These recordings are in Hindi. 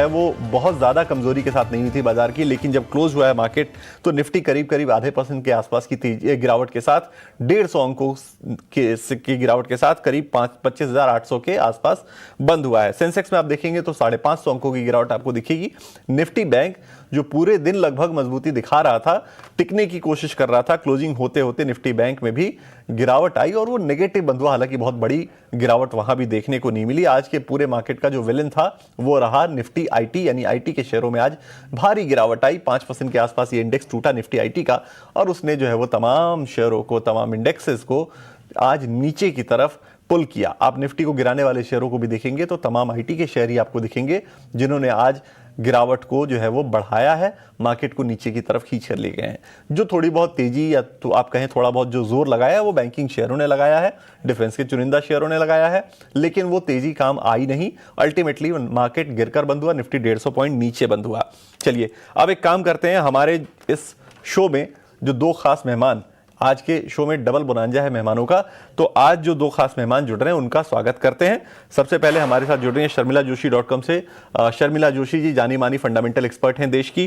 है वो बहुत ज़्यादा कमजोरी के साथ नहीं हुई थी बाजार की, लेकिन जब क्लोज हुआ है मार्केट तो निफ्टी करीब करीब आधे % के आसपास की तेजी गिरावट के साथ 150 अंकों की गिरावट के साथ करीब 25,800 के आसपास बंद हुआ है। सेंसेक्स में आप देखेंगे तो 550 अंकों की गिरावट आपको दिखेगी। निफ्टी बैंक जो पूरे दिन लगभग मजबूती दिखा रहा था, टिकने की कोशिश कर रहा था, क्लोजिंग होते होते निफ्टी बैंक में भी गिरावट आई और वो नेगेटिव बंद हुआ। हालांकि बहुत बड़ी गिरावट वहां भी देखने को नहीं मिली। आज के पूरे मार्केट का जो विलन था वो रहा निफ्टी आईटी, यानी आईटी के शेयरों में आज भारी गिरावट आई। 5% के आसपास ये इंडेक्स टूटा निफ्टी आईटी का, और उसने जो है वो तमाम शेयरों को, तमाम इंडेक्सेस को आज नीचे की तरफ पुल किया। आप निफ्टी को गिराने वाले शेयरों को भी देखेंगे तो तमाम आईटी के शेयर ही आपको दिखेंगे जिन्होंने आज गिरावट को जो है वो बढ़ाया है, मार्केट को नीचे की तरफ खींच कर ले गए हैं। जो थोड़ी बहुत तेजी या तो आप कहें थोड़ा बहुत जो जोर लगाया है वो बैंकिंग शेयरों ने लगाया है, डिफेंस के चुनिंदा शेयरों ने लगाया है, लेकिन वो तेजी काम आई नहीं। अल्टीमेटली मार्केट गिरकर बंद हुआ, निफ्टी 150 पॉइंट नीचे बंद हुआ। चलिए अब एक काम करते हैं, हमारे इस शो में जो दो खास मेहमान, आज के शो में डबल बोनांजा है मेहमानों का, तो आज जो दो खास मेहमान जुड़ रहे हैं उनका स्वागत करते हैं। सबसे पहले हमारे साथ जुड़ रही हैं sharmilajoshi.com से शर्मिला जोशी जी, जानी मानी फंडामेंटल एक्सपर्ट हैं देश की।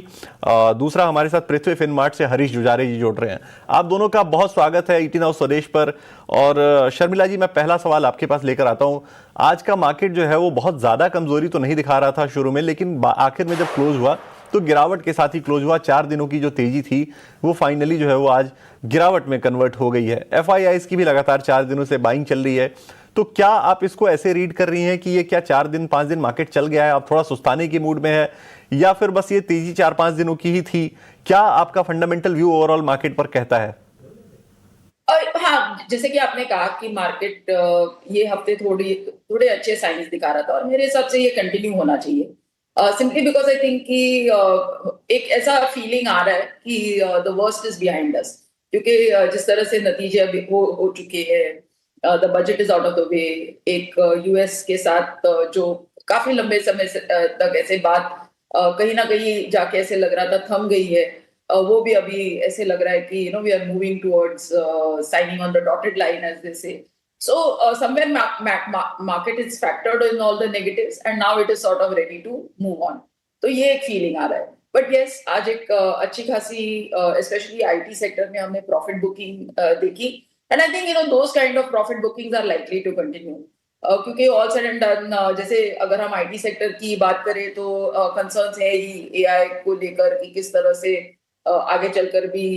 दूसरा हमारे साथ पृथ्वी फिनमार्ट से हरीश जुजारे जी जुड़ रहे हैं। आप दोनों का बहुत स्वागत है ईटी नाउ स्वदेश पर। और शर्मिला जी, मैं पहला सवाल आपके पास लेकर आता हूं। आज का मार्केट जो है वो बहुत ज्यादा कमजोरी तो नहीं दिखा रहा था शुरू में, लेकिन आखिर में जब क्लोज हुआ तो गिरावट के साथ ही क्लोज हुआ। 4 दिनों की जो तेजी थी वो फाइनली जो है वो आज गिरावट में कन्वर्ट हो गई है। एफआईआईस की भी लगातार 4 दिनों से बाइंग चल रही है। तो क्या आप इसको ऐसे रीड कर रही हैं कि ये क्या 4 दिन 5 दिन मार्केट चल गया है, आप थोड़ा सुस्ताने की मूड में है, या फिर बस ये तेजी 4-5 दिनों की ही थी? क्या आपका फंडामेंटल व्यू ओवरऑल मार्केट पर कहता है? हाँ, जैसे कि आपने कहा कि मार्केट ये हफ्ते थोड़े अच्छे साइंस दिखा रहा था और मेरे हिसाब से ये कंटिन्यू होना चाहिए। सिंपली बिकॉज आई थिंक कि एक ऐसा फीलिंग आ रहा है कि the worst is behind us, क्योंकि जिस तरह से नतीजे अभी हो चुके हैं, the budget is out of the way. एक यूएस के साथ जो काफी लंबे समय तक ऐसे बात कहीं ना कहीं जाके ऐसे लग रहा था थम गई है, वो भी अभी ऐसे लग रहा है कि we are moving towards signing on the dotted line as they say. So somewhere market is factored in all the negatives and now it is sort of ready to move on. तो ये एक फीलिंग आ रहा है। बट yes, आज एक अच्छी खासी स्पेशली आईटी सेक्टर में हमने प्रॉफिट बुकिंग देखी, and I think those kind of profit bookings are likely to continue, क्योंकि ऑल सेड एंड डन जैसे अगर हम आईटी सेक्टर की बात करें तो कंसर्न्स है ही एआई को लेकर कि किस तरह से आगे चलकर भी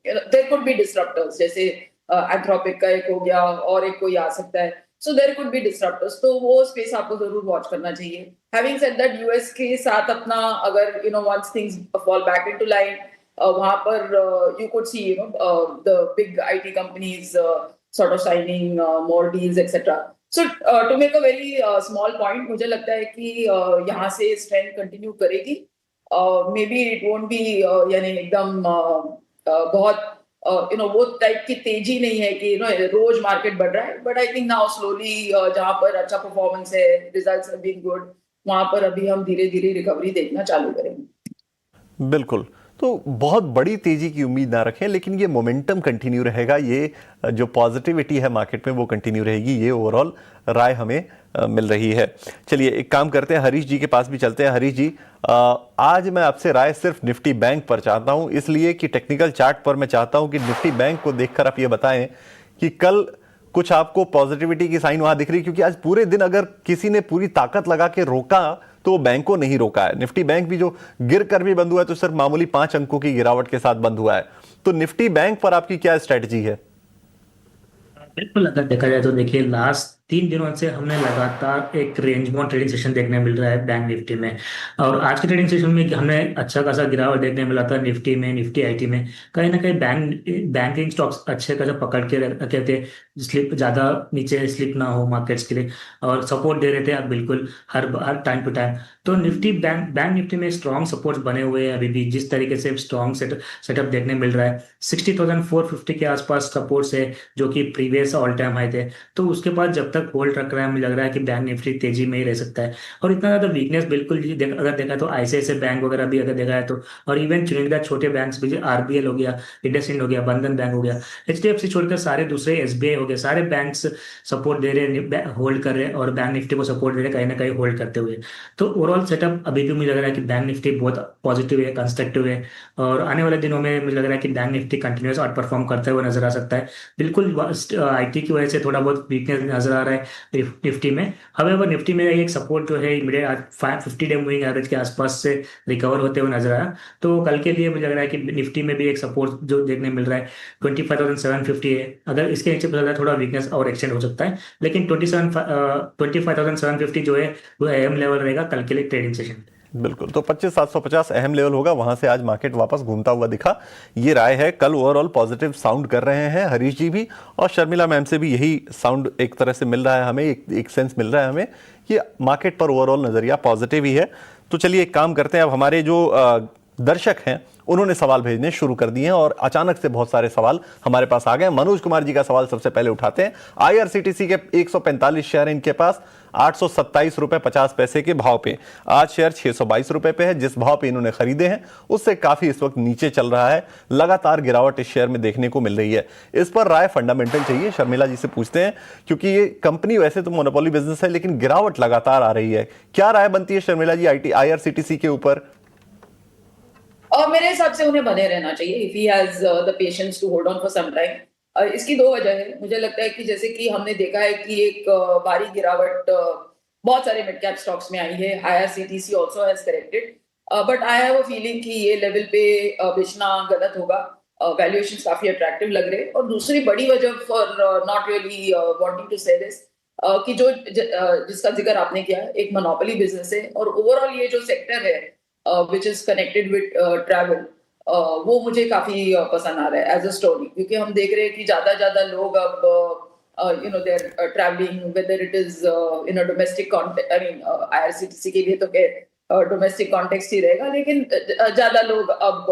देयर कुड बी डिसरप्टर्स, जैसे एंथ्रोपिक का एक हो गया और एक कोई आ सकता है। सो देयर कुड बी डिसरप्टर्स, तो वो स्पेस आपको जरूर वॉच करना चाहिए। हैविंग सेड दैट, यूएस के साथ अपना अगर once things fall back into line, वहां पर you could see the big IT companies sort of signing more deals etcetera. So to make a very small point, मुझे लगता है कि यहाँ से स्ट्रेंथ कंटिन्यू करेगी। Maybe it won't be यानी एकदम बहुत वो टाइप की तेजी नहीं है कि रोज मार्केट बढ़ रहा है, but I think now slowly जहां पर अच्छा परफॉर्मेंस है, रिजल्ट्स हैव बीन गुड, वहां पर अभी हम धीरे धीरे रिकवरी देखना चालू करेंगे। बिल्कुल, तो बहुत बड़ी तेजी की उम्मीद ना रखें, लेकिन ये मोमेंटम कंटिन्यू रहेगा, ये जो पॉजिटिविटी है मार्केट में वो कंटिन्यू रहेगी, ये ओवरऑल राय हमें मिल रही है। चलिए एक काम करते हैं, हरीश जी के पास भी चलते हैं। हरीश जी, आज मैं आपसे राय सिर्फ निफ्टी बैंक पर चाहता हूं, इसलिए कि टेक्निकल चार्ट पर मैं चाहता हूं कि निफ्टी बैंक को देखकर आप ये बताएं कि कल कुछ आपको पॉजिटिविटी की साइन वहां दिख रही, क्योंकि आज पूरे दिन अगर किसी ने पूरी ताकत लगा के रोका तो वो बैंक को नहीं रोका है। निफ्टी बैंक भी जो गिर कर भी बंद हुआ है तो सिर्फ मामूली 5 अंकों की गिरावट के साथ बंद हुआ है। तो निफ्टी बैंक पर आपकी क्या स्ट्रेटजी है? बिल्कुल, अगर देखा जाए तो देखिए लास्ट 3 दिनों से हमने लगातार एक रेंज बाउंड ट्रेडिंग सेशन देखने मिल रहा है बैंक निफ्टी में। और आज के ट्रेडिंग सेशन में हमें अच्छा खासा गिरावट देखने मिला था निफ्टी में, निफ्टी आईटी में। कहीं ना कहीं बैंकिंग स्टॉक्स अच्छे खासा पकड़ के रखे थे, स्लिप ज्यादा नीचे स्लिप ना हो मार्केट्स के लिए, और सपोर्ट दे रहे थे आप बिल्कुल हर टाइम टू टाइम। तो निफ्टी बैंक निफ्टी में स्ट्रॉन्ग सपोर्ट बने हुए हैं अभी भी, जिस तरीके से स्ट्रॉन्ग सेटअप देखने मिल रहा है। 60,450 के आसपास सपोर्ट्स है जो कि प्रीवियस ऑल टाइम हाई थे। तो उसके बाद जब तक होल्ड रख रहा है, मुझे लग रहा है कि बैंक निफ्टी तेजी में ही रह सकता है। और इतना ज्यादा वीकनेस बिल्कुल अगर देखा तो आईसीआईसीआई बैंक वगैरह भी अगर देखा है तो, और इवन चुनिंदा छोटे बैंक्स भी, आरबीएल हो गया, इंडसइंड हो गया, बंधन बैंक हो गया, एचडीएफसी छोड़कर सारे दूसरे, एसबीआई हो गए, सारे बैंक्स सपोर्ट दे रहे हैं, होल्ड कर रहे हैं, और बैंक निफ्टी को सपोर्ट दे रहे हैं कहीं ना कहीं होल्ड करते हुए। तो ओवरऑल सेटअप अभी भी मुझे लग रहा है कि बैंक निफ्टी बहुत पॉजिटिव है, कंस्ट्रक्टिव है, और आने वाले दिनों में मुझे लग रहा है कि bank Nifty continuous out perform करते हुए नजर आ सकता है। बिल्कुल आईटी की वजह से थोड़ा बहुत वीकनेस नजर आ रहा है निफ्टी में। हवेवर निफ्टी में एक सपोर्ट जो है इमीडिएट आज 550 डे मूविंग एवरेज के आसपास से रिकवर होते हुए नजर आया। तो कल के लिए मुझे लग रहा है कि निफ्टी में भी एक सपोर्ट जो देखने मिल रहा है 25,750 है। अगर इसके नीचे चला जाए थोड़ा वीकनेस और एक्सटेंड हो सकता है, लेकिन 25,750 जो है वो अहम लेवल रहेगा कल के लिए ट्रेडिंग सेशन। बिल्कुल, तो 25,750 अहम लेवल होगा, वहां से आज मार्केट वापस घूमता हुआ दिखा, ये राय है। कल ओवरऑल पॉजिटिव साउंड कर रहे हैं हरीश जी भी, और शर्मिला मैम से भी यही साउंड एक तरह से मिल रहा है हमें, एक सेंस मिल रहा है हमें, ये मार्केट पर ओवरऑल नजरिया पॉजिटिव ही है। तो चलिए एक काम करते हैं, अब हमारे जो दर्शक हैं उन्होंने सवाल भेजने शुरू कर दिए हैं, और अचानक से बहुत सारे सवाल हमारे पास आ गए। मनोज कुमार जी का सवाल सबसे पहले उठाते हैं। आईआरसीटीसी के 145 शेयर इनके पास 827 रुपए 50 पैसे के भाव पे, आज शेयर 622 रुपए पे है। जिस भाव पे इन्होंने खरीदे हैं उससे काफी इस वक्त नीचे चल रहा है, लगातार गिरावट इस शेयर में देखने को मिल रही है। इस पर राय फंडामेंटल चाहिए, शर्मिला जी से पूछते हैं, क्योंकि ये कंपनी वैसे तो मोनोपोली बिजनेस है लेकिन गिरावट लगातार आ रही है। क्या राय बनती है शर्मिला जी आईआरसीटीसी के ऊपर? और मेरे हिसाब से उन्हें बने रहना चाहिए, if he has the patience to hold on for some time. इसकी दो वजह है। मुझे लगता है कि जैसे कि हमने देखा है कि एक भारी गिरावट बहुत सारे मिड कैप स्टॉक्स में आई है। IRCTC also has corrected, but I have a feeling कि ये लेवल पे बेचना गलत होगा। वैल्यूएशंस काफी अट्रैक्टिव लग रहे हैं। और दूसरी बड़ी वजह for not really wanting to say this, कि जिसका जिक्र आपने किया, एक मोनोपोली बिजनेस है, और ओवरऑल ये जो सेक्टर है which is connected with travel, वो मुझे काफी पसंद आ रहा है एज अ स्टोरी, क्योंकि हम देख रहे हैं कि ज्यादा लोग अब they are travelling, whether it is in a domestic context. I mean IRCTC के लिए तो डोमेस्टिक कॉन्टेक्स्ट ही रहेगा, लेकिन ज्यादा लोग अब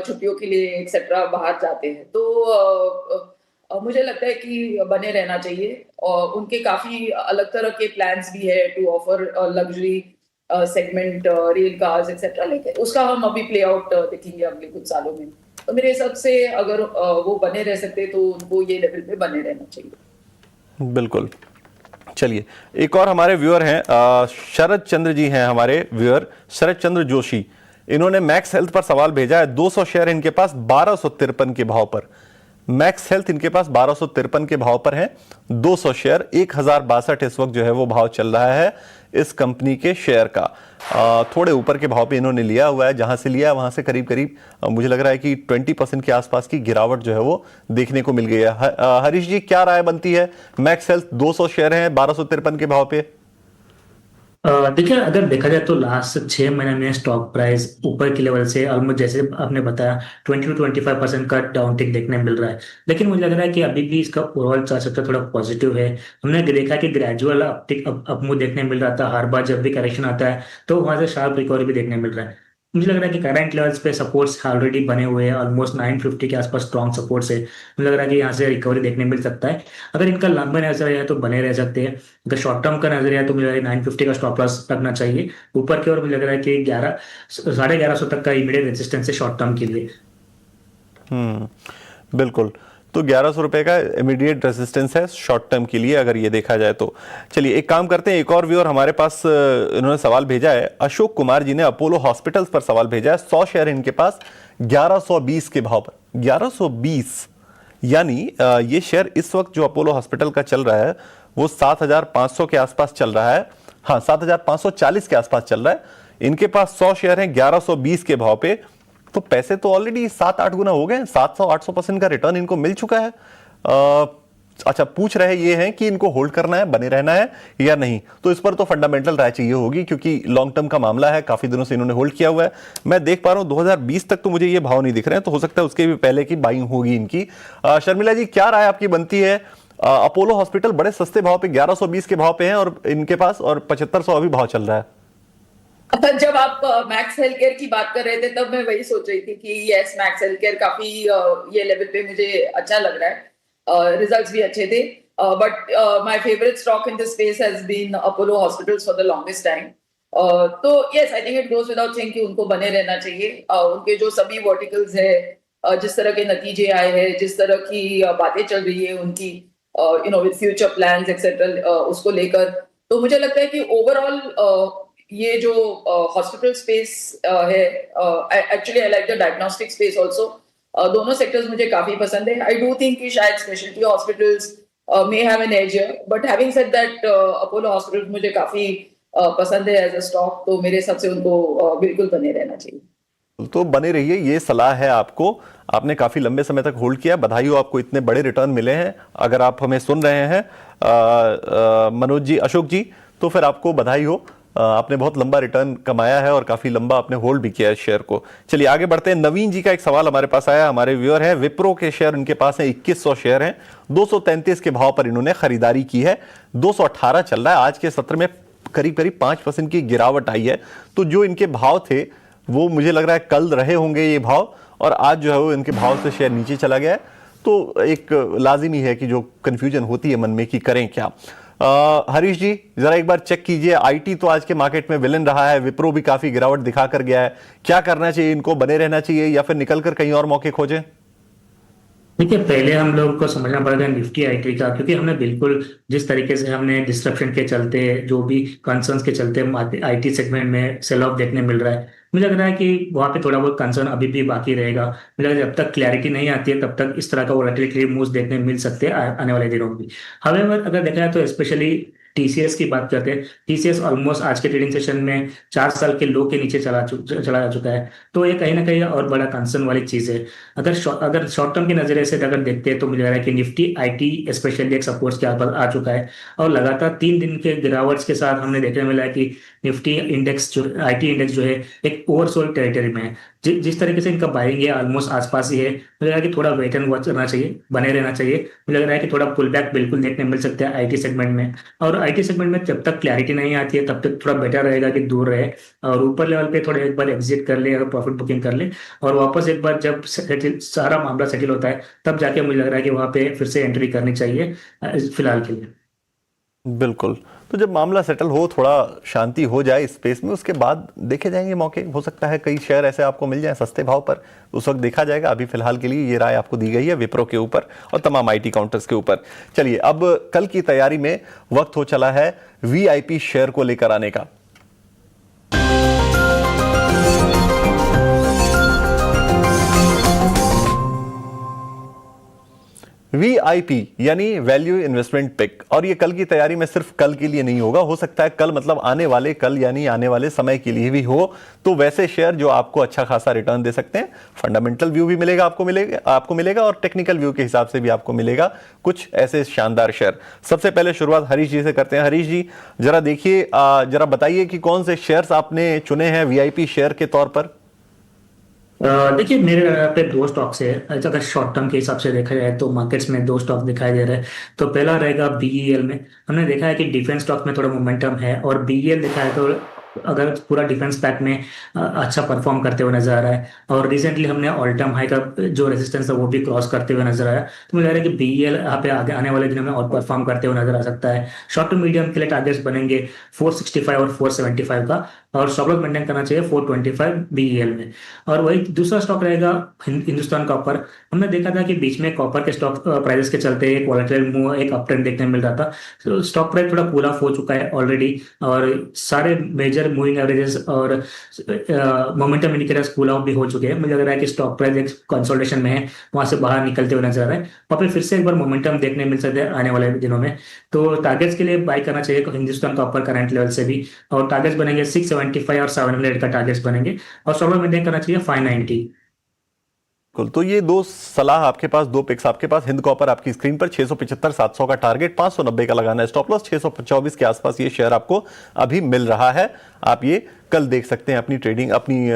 छुट्टियों के लिए एक्सेट्रा बाहर जाते हैं। तो मुझे लगता है कि बने रहना चाहिए, और उनके काफी अलग तरह के प्लान्स भी है to offer luxury segment, rail cars etcetera, लेकिन उसका हम अभी प्ले आउट देखेंगे अगले कुछ सालों में। तो मेरे हिसाब से अगर वो बने रह सकते तो उनको ये लेवल पे बने रहना चाहिए। बिल्कुल। चलिए एक और हमारे व्यूअर हैं, शरद चंद्र जी हैं हमारे व्यूअर, शरद चंद्र जोशी। इन्होंने मैक्स हेल्थ पर सवाल भेजा है। 200 शेयर इनके पास 1253 के भाव पर, मैक्स हेल्थ इनके पास 1253 के भाव पर है। 200 शेयर 1062 इस वक्त जो है वो भाव चल रहा है इस कंपनी के शेयर का। थोड़े ऊपर के भाव पे इन्होंने लिया हुआ है, जहां से लिया है वहां से करीब करीब मुझे लग रहा है कि 20% के आसपास की गिरावट जो है वो देखने को मिल गई है। हरीश जी क्या राय बनती है? मैक्स हेल्थ 200 शेयर हैं 1253 के भाव पे। देखिए, अगर देखा जाए तो लास्ट 6 महीने में स्टॉक प्राइस ऊपर के लेवल से ऑलमोस्ट, जैसे आपने बताया, 20 to 25% का डाउन टिक देखने मिल रहा है। लेकिन मुझे लग रहा है कि अभी भी इसका ओवरऑल चार्ट सेक्टर थोड़ा पॉजिटिव है। हमने देखा कि ग्रेजुअल अपटिक अपमूव देखने मिल रहा था, हर बार जब भी करेक्शन आता है तो वहां से शार्प रिकवरी भी देखने मिल रहा है। मुझे लग रहा है कि करंट लेवल्स पे सपोर्ट्स ऑलरेडी बने हुए हैं, ऑलमोस्ट 950 के आसपास स्ट्रॉन्ग सपोर्ट्स है। मुझे लग रहा है कि यहाँ से रिकवरी देखने मिल सकता है। अगर इनका लंबा नजरिया है तो बने रह सकते हैं। अगर शॉर्ट टर्म का नजरिया है तो मुझे लग रहा है 950 का स्टॉप लॉस रखना चाहिए। ऊपर की ओर मुझे लग रहा है कि 11,500 तक का इमीडिएट रेजिस्टेंस है शॉर्ट टर्म के लिए। बिल्कुल, तो 1100 रुपए का इमीडिएट रेजिस्टेंस है शॉर्ट टर्म के लिए अगर ये देखा जाए तो। चलिए एक काम करते हैं, एक और व्यूअर हमारे पास इन्होंने सवाल भेजा है। अशोक कुमार जी ने अपोलो हॉस्पिटल्स पर सवाल भेजा है। 100 शेयर इनके पास 1120 के भाव पर, 1120 यानी ये शेयर इस वक्त जो अपोलो हॉस्पिटल का चल रहा है वो 7,500 के आसपास चल रहा है। हाँ, 7,540 के आसपास चल रहा है। इनके पास 100 शेयर हैं 1120 के भाव पे, तो पैसे तो ऑलरेडी 7-8 गुना हो गए। 700-800% का रिटर्न इनको मिल चुका है। अच्छा, पूछ रहे ये हैं कि इनको होल्ड करना है, बने रहना है या नहीं। तो इस पर तो फंडामेंटल राय चाहिए होगी, क्योंकि लॉन्ग टर्म का मामला है, काफी दिनों से इन्होंने होल्ड किया हुआ है। मैं देख पा रहा हूं 2020 तक तो मुझे ये भाव नहीं दिख रहे हैं, तो हो सकता है उसके भी पहले की बाइंग होगी इनकी। शर्मिला जी क्या राय आपकी बनती है? अपोलो हॉस्पिटल बड़े सस्ते भाव पे 1120 के भाव पे है और इनके पास, और 7500 अभी भाव चल रहा है। जब आप मैक्स हेल्थ केयर की बात कर रहे थे तब मैं वही सोच रही थी कि यस, मैक्स हेल्थ केयर काफी ये लेवल पे मुझे अच्छा लग रहा है। रिजल्ट्स भी अच्छे थे। but my favorite stock in this space has been Apollo Hospitals for the longest time. तो yes, I think it goes without saying कि उनको बने रहना चाहिए. उनके जो सभी वर्टिकल्स है, जिस तरह के नतीजे आए हैं, जिस तरह की बातें चल रही है उनकी, विद फ्यूचर प्लान्स एक्सेट्रा, उसको लेकर, तो मुझे लगता है कि ओवरऑल ये जो हॉस्पिटल स्पेस है, actually I like the diagnostic space also. दोनों सेक्टर्स मुझे काफी पसंद है. आई डू थिंक कि शायद speciality hospitals may have an edge here, but having said that, Apollo Hospitals मुझे काफी पसंद है एज अ स्टॉक, तो मेरे हिसाब से उनको बिल्कुल बने रहना चाहिए. तो बने रहिए, ये सलाह है आपको. आपने काफी लंबे समय तक होल्ड किया, बधाई हो, आपको इतने बड़े रिटर्न मिले हैं. अगर आप हमें सुन रहे हैं मनोज जी, अशोक जी, तो फिर आपको बधाई हो. आपने बहुत लंबा रिटर्न कमाया है और काफी लंबा आपने होल्ड भी किया है शेयर को. चलिए आगे बढ़ते हैं. नवीन जी का एक सवाल हमारे पास आया, हमारे व्यूअर है. विप्रो के शेयर उनके पास है, 2100 शेयर हैं, 233 के भाव पर इन्होंने खरीदारी की है. 218 चल रहा है. आज के सत्र में करीब करीब 5% की गिरावट आई है. तो जो इनके भाव थे वो मुझे लग रहा है कल रहे होंगे ये भाव, और आज जो है वो इनके भाव से शेयर नीचे चला गया है. तो एक लाजिमी है कि जो कंफ्यूजन होती है मन में कि करें क्या. हरीश जी, जरा एक बार चेक कीजिए. आईटी तो आज के मार्केट में विलेन रहा है, विप्रो भी काफी गिरावट दिखाकर गया है. क्या करना चाहिए, इनको बने रहना चाहिए या फिर निकलकर कहीं और मौके खोजें? देखिए, पहले हम लोग को समझना पड़ेगा निफ्टी आईटी का, क्योंकि हमने बिल्कुल जिस तरीके से हमने डिस्ट्रप्शन के चलते, जो भी कंसर्न्स के चलते आईटी सेगमेंट में सेल ऑफ देखने मिल रहा है, मुझे लग रहा है कि वहाँ पे थोड़ा बहुत कंसर्न अभी भी बाकी रहेगा. मुझे लग रहा है जब तक क्लैरिटी नहीं आती है तब तक इस तरह का वोलेटिलिटी मूव्स देखने मिल सकते हैं आने वाले दिनों में भी. हावेवर अगर देखा जाए तो स्पेशली टीसीएस की बात करते हैं. टीसीएस ऑलमोस्ट आज के ट्रेडिंग सेशन में 4 साल के लो के नीचे चला जा चुका है. तो ये कहीं ना कहीं और बड़ा कंसर्न वाली चीज है. अगर शॉर्ट टर्म के नजरिए से अगर देखते हैं तो मुझे लग रहा है कि निफ्टी आईटी स्पेशली एक सपोर्ट के आसपास आ चुका है, और लगातार 3 दिन के गिरावट के साथ हमने देखने मिला है कि निफ्टी इंडेक्स जो आईटी इंडेक्स जो है एक ओवरसोल्ड टेरिटरी में है. जिस तरीके से इनका बाइंग है ऑलमोस्ट आसपास ही है. मुझे लग रहा है कि थोड़ा वेट एंड वॉच करना चाहिए, बने रहना चाहिए. मुझे लग रहा है कि थोड़ा पुल बैक बिल्कुल देखने मिल सकता है आईटी सेगमेंट में. और आईटी सेगमेंट में जब तक क्लैरिटी नहीं आती है तब तक थोड़ा बेटर रहेगा कि दूर रहे, और ऊपर लेवल पे थोड़ा एक बार एग्जिट कर ले, अगर प्रॉफिट बुकिंग कर ले, और वापस एक बार जब सारा मामला सेटल होता है तब जाके मुझे लग रहा है कि वहां पे फिर से एंट्री करनी चाहिए फिलहाल के लिए. बिल्कुल. तो जब मामला सेटल हो, थोड़ा शांति हो जाए इस स्पेस में, उसके बाद देखे जाएंगे मौके. हो सकता है कई शेयर ऐसे आपको मिल जाएं सस्ते भाव पर, उस वक्त देखा जाएगा. अभी फिलहाल के लिए ये राय आपको दी गई है विप्रो के ऊपर और तमाम आईटी काउंटर्स के ऊपर. चलिए अब कल की तैयारी में वक्त हो चला है वीआईपी शेयर को लेकर आने का. वीआईपी यानी वैल्यू इन्वेस्टमेंट पिक, और ये कल की तैयारी में सिर्फ कल के लिए नहीं होगा. हो सकता है कल मतलब आने वाले कल यानी आने वाले समय के लिए भी हो. तो वैसे शेयर जो आपको अच्छा खासा रिटर्न दे सकते हैं, फंडामेंटल व्यू भी मिलेगा आपको मिलेगा और टेक्निकल व्यू के हिसाब से भी आपको मिलेगा कुछ ऐसे शानदार शेयर. सबसे पहले शुरुआत हरीश जी से करते हैं. हरीश जी, जरा देखिए, जरा बताइए कि कौन से शेयर्स आपने चुने हैं वीआईपी शेयर के तौर पर. देखिए, मेरे यहाँ पे 2 स्टॉक्स है. अगर शॉर्ट टर्म के हिसाब से देखा जाए तो मार्केट्स में 2 स्टॉक दिखाई दे रहे हैं. तो पहला रहेगा बीईएल में. हमने देखा है कि डिफेंस स्टॉक में थोड़ा मोमेंटम है, और बीईएल देखा है तो अगर पूरा डिफेंस पैक में अच्छा परफॉर्म करते हुए नजर आ रहा है, और रिसेंटली हमने ऑल टाइम हाई का जो रेजिस्टेंस है वो भी क्रॉस करते हुए नजर आया. तो मुझे लग रहा है कि बीईएल यहाँ पे आगे आने वाले दिनों में और परफॉर्म करते हुए नजर आ सकता है. शॉर्ट टू मीडियम के लिए टारगेट्स बनेंगे 465 और 475 का, और स्टॉप लॉस मेंटेन करना चाहिए 425 बीईएल में. और वही दूसरा स्टॉक रहेगा हिंदुस्तान कॉपर. हमने देखा था कि बीच में कॉपर के स्टॉक प्राइसेस के चलते एक वॉलेटाइल मूव, एक अप ट्रेंड देखने मिल रहा था. तो स्टॉक प्राइस थोड़ा कूल ऑफ हो चुका है ऑलरेडी, और सारे मेजर मूविंग एवरेजेस और मोमेंटम इंडिकेटर्स कूल ऑफ भी हो चुके हैं. मुझे लग रहा है कि स्टॉक प्राइस एक कंसोलिडेशन में है, वहां से बाहर निकलते हुए नजर आ रहा है, और फिर से एक बार मोमेंटम देखने मिल सकता है आने वाले दिनों में. तो टारगेट्स के लिए बाय करना चाहिए हिंदुस्तान कॉपर करंट लेवल से भी, और टारगेट्स बनेंगे 675 और 700 का टारगेट्स बनेंगे, और स्टॉप लॉस मेंटेन करना चाहिए 590. बिल्कुल. तो ये 2 सलाह आपके पास, 2 पिक्स आपके पास. हिंद कॉपर आपकी स्क्रीन पर 675 700 का टारगेट, 590 का लगाना है स्टॉप लॉस, 624 के आसपास ये शेयर आपको अभी मिल रहा है. आप ये कल देख सकते हैं अपनी ट्रेडिंग, अपनी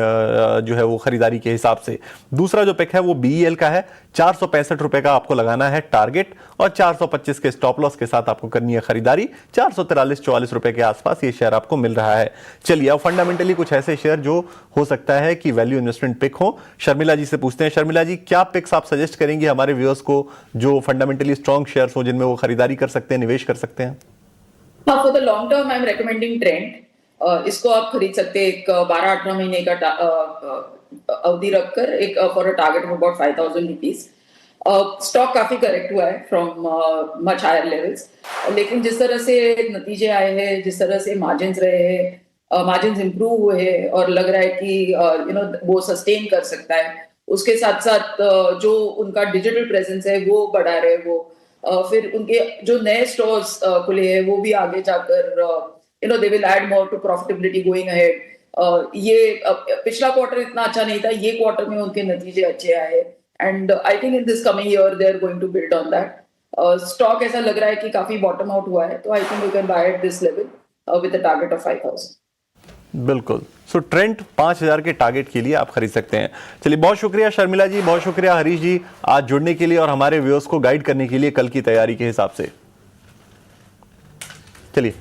जो है वो खरीदारी के हिसाब से। दूसरा जो पिक है वो BEL का है, 465 रुपए का आपको लगाना है टारगेट और 425 के स्टॉप लॉस के साथ आपको करनी है खरीदारी। 443-44 रुपए के आसपास ये शेयर आपको मिल रहा है। चलिए अब फंडामेंटली कुछ ऐसे शेयर जो हो सकता है कि वैल्यू इन्वेस्टमेंट पिक हो, शर्मिला जी से पूछते हैं। शर्मिला जी, क्या पिक्स आप सजेस्ट करेंगे हमारे व्यूअर्स को जो फंडामेंटली स्ट्रॉन्ग शेयर्स हो, जिनमें वो खरीदारी कर सकते हैं, निवेश कर सकते हैं? हाँ, for the long term I am recommending trend. इसको आप खरीद सकते हैं एक 12-18 महीने का अवधि रखकर, एक for a target of about 5000 rupees. Stock काफी करेक्ट हुआ है फ्रॉम मच हायर लेवल्स, लेकिन जिस तरह से नतीजे आए हैं, जिस तरह से मार्जिन्स रहे हैं, मार्जिन्स इंप्रूव हुए हैं और लग रहा है कि वो सस्टेन कर सकता है। उसके साथ साथ जो उनका डिजिटल प्रेजेंस है वो बढ़ा रहे, वो फिर उनके जो नए स्टोर्स खुले हैं वो भी आगे जाकर they will add more to profitability going ahead. ये पिछला क्वार्टर इतना अच्छा नहीं था, ये क्वार्टर में उनके नतीजे अच्छे आए and I think in this coming year they are going to build on that. Stock ऐसा लग रहा है कि काफी बॉटम आउट हुआ है, तो I think you can by at this level with a target of 5000। बिल्कुल। सो ट्रेंड 5000 के टारगेट के लिए आप खरीद सकते हैं। चलिए, बहुत शुक्रिया शर्मिला जी, बहुत शुक्रिया हरीश जी आज जुड़ने के लिए और हमारे व्यूअर्स को गाइड करने के लिए कल की तैयारी के हिसाब से। चलिए।